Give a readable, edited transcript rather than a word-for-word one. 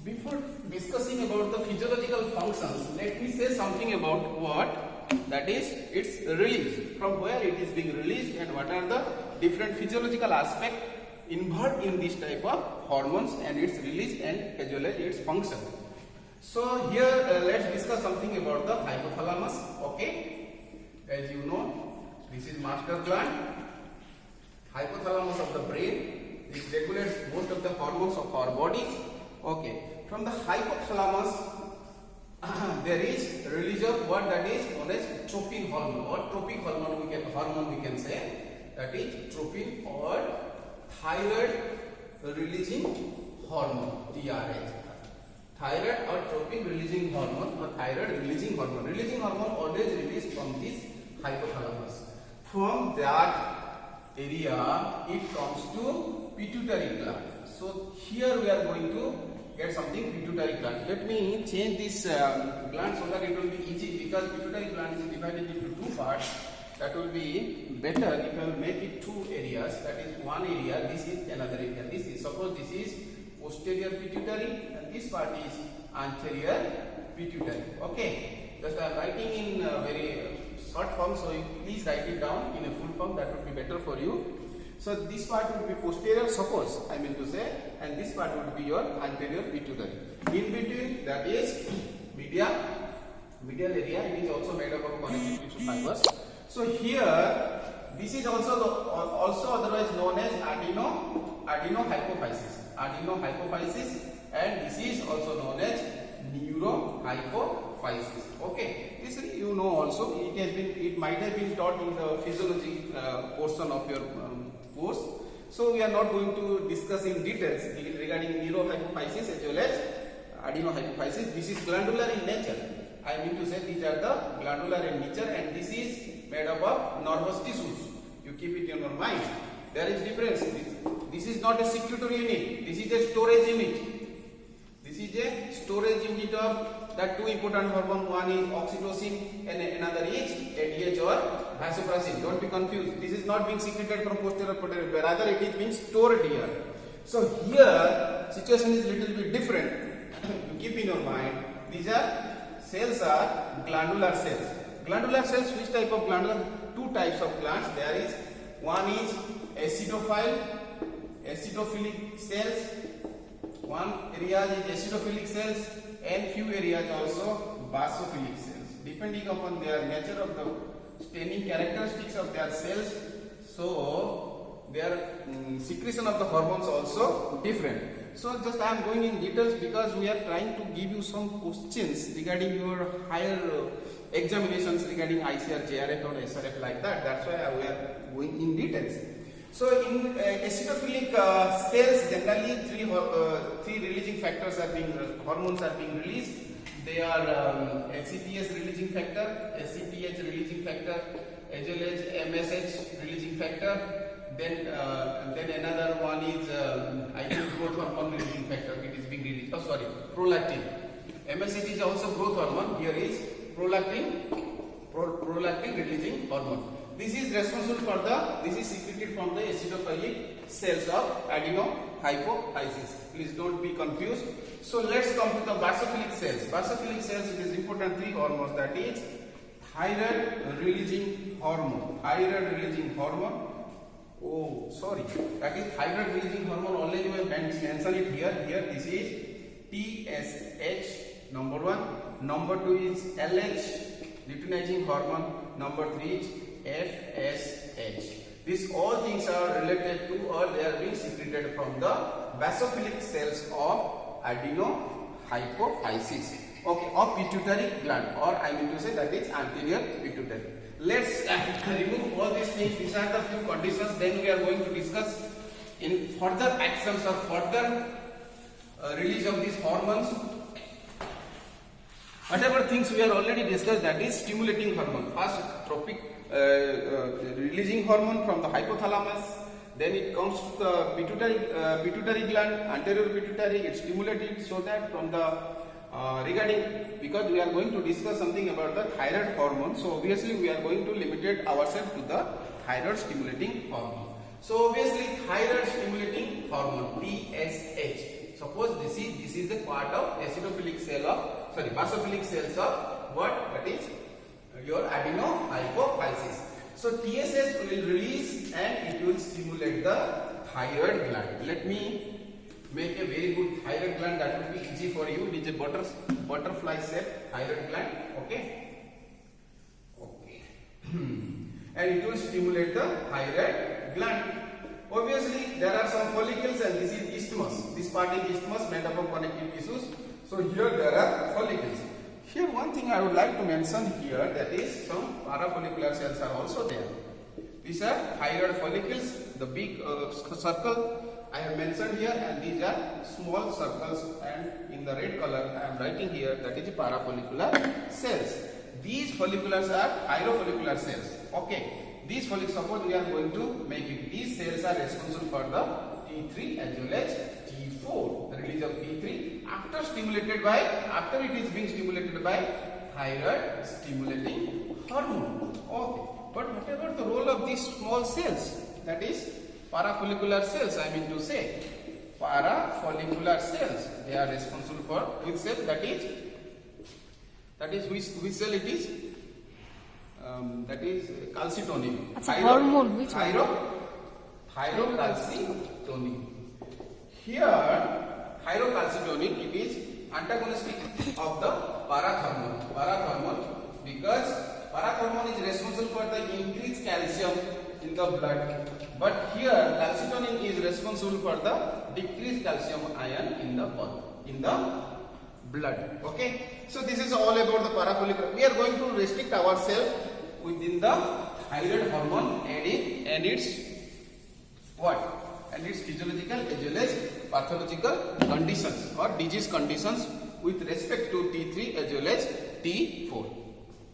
Before discussing about the physiological functions, let me say something about what that is its release, from where it is being released and what are the different physiological aspects involved in this type of hormones and its release and as well as its function. So here let's discuss something about the hypothalamus. Okay, as you know, this is master gland, hypothalamus of the brain. It regulates most of the hormones of our body. Okay, from the hypothalamus there is release of what that is known as tropin hormone or tropic hormone we can say, that is tropin or thyroid releasing hormone, TRH. Thyroid or tropin releasing hormone or thyroid releasing hormone. Releasing hormone always released from this hypothalamus. From that area it comes to pituitary gland. So here we are going to get something pituitary gland. Let me change this gland so that it will be easy, because pituitary gland is divided into two parts. That will be better if I will make it two areas. That is one area, this is another area. This is, suppose this is posterior pituitary and this part is anterior pituitary. Okay, just I am writing in very short form, so you please write it down in a full form, that would be better for you. So this part would be posterior, suppose I mean to say, and this part would be your anterior pituitary. In between, that is medial area. It is also made up of connective tissue fibers. So here, this is also otherwise known as adenohypophysis. Adenohypophysis, and this is also known as neurohypophysis. Okay, this you know also. It might have been taught in the physiology portion of your course. So we are not going to discuss in details regarding neurohypophysis as well as adenohypophysis. This is glandular in nature. I mean to say these are the glandular in nature, and this is made up of nervous tissues. You keep it in your mind. There is difference. This is not a secretory unit. This is a storage unit. This is a storage unit of that two important hormone. One is oxytocin and another is ADH or vasopressin. Don't be confused. This is not being secreted from posterior pituitary, rather it is being stored here. So here situation is little bit different. You keep in your mind. These are cells are glandular cells. Glandular cells, which type of glandular? Two types of glands there is. One is acidophilic cells. One area is acidophilic cells and few areas also basophilic cells. Depending upon their nature of the staining characteristics of their cells, so their secretion of the hormones also different. So just I am going in details because we are trying to give you some questions regarding your higher examinations regarding ICR, JRF or SRF like that. That's why we are going in details. So in acidophilic cells, generally three releasing factors are being hormones are being released. They are ACTH releasing factor, ACTH releasing factor, as well as MSH releasing factor. Then another one is I think growth hormone releasing factor. It is being released. Oh sorry, prolactin. MSH is also growth hormone. Here is prolactin releasing hormone. This is responsible for this is secreted from the acidophilic cells of adenohypophysis. Please don't be confused. So let's come to the basophilic cells. Basophilic cells, it is important three hormones, that is thyroid releasing hormone. Thyroid releasing hormone. Oh, sorry. That is thyroid releasing hormone. Already we have mentioned it here. Here this is TSH, number one. Number two is LH, luteinizing hormone. Number three is FSH. These all things are related to, or they are being secreted from the basophilic cells of adenohypophysis. Okay, of pituitary gland, or I mean to say that is anterior pituitary. Let's remove all these things. These are the few conditions. Then we are going to discuss in further actions or further release of these hormones. Whatever things we are already discussed, that is stimulating hormone. First, tropic releasing hormone from the hypothalamus. Then it comes to the pituitary gland, anterior pituitary. It's stimulated so that from the because we are going to discuss something about the thyroid hormone. So obviously we are going to limit ourselves to the thyroid stimulating hormone. So obviously thyroid stimulating hormone TSH. Suppose this is a part of acidophilic cell of basophilic cells of what? That is your adenohypophysis. So TSH will release and it will stimulate the thyroid gland. Let me make a very good thyroid gland that will be easy for you. It is a butterfly shaped thyroid gland. Okay. And it will stimulate the thyroid gland. Obviously, there are some follicles and this is isthmus. This part is isthmus made up of connective tissues. So here there are follicles. Here one thing I would like to mention here, that is some parafollicular cells are also there. These are thyroid follicles, the big circle I have mentioned here, and these are small circles, and in the red color I am writing here, that is parafollicular cells. These folliculars are thyrofollicular cells. Okay. These follicles, suppose we are going to make it. These cells are responsible for the T3 as well as T4. The release of T3 after it is being stimulated by thyroid stimulating hormone. Okay. But what about the role of these small cells? That is parafollicular cells. I mean to say parafollicular cells. They are responsible for which cell? That is which cell it is? That is calcitonin. That's a hormone. Which one? Thyrocalcitonin. Here, thyrocalcitonin, it is antagonistic of the parathormone, because parathormone is responsible for the increased calcium in the blood, but here calcitonin is responsible for the decreased calcium ion in the blood. Okay, so this is all about the parafollicular. We are going to restrict ourselves within the thyroid hormone and its physiological as well as pathological conditions or disease conditions with respect to T3 as well as T4.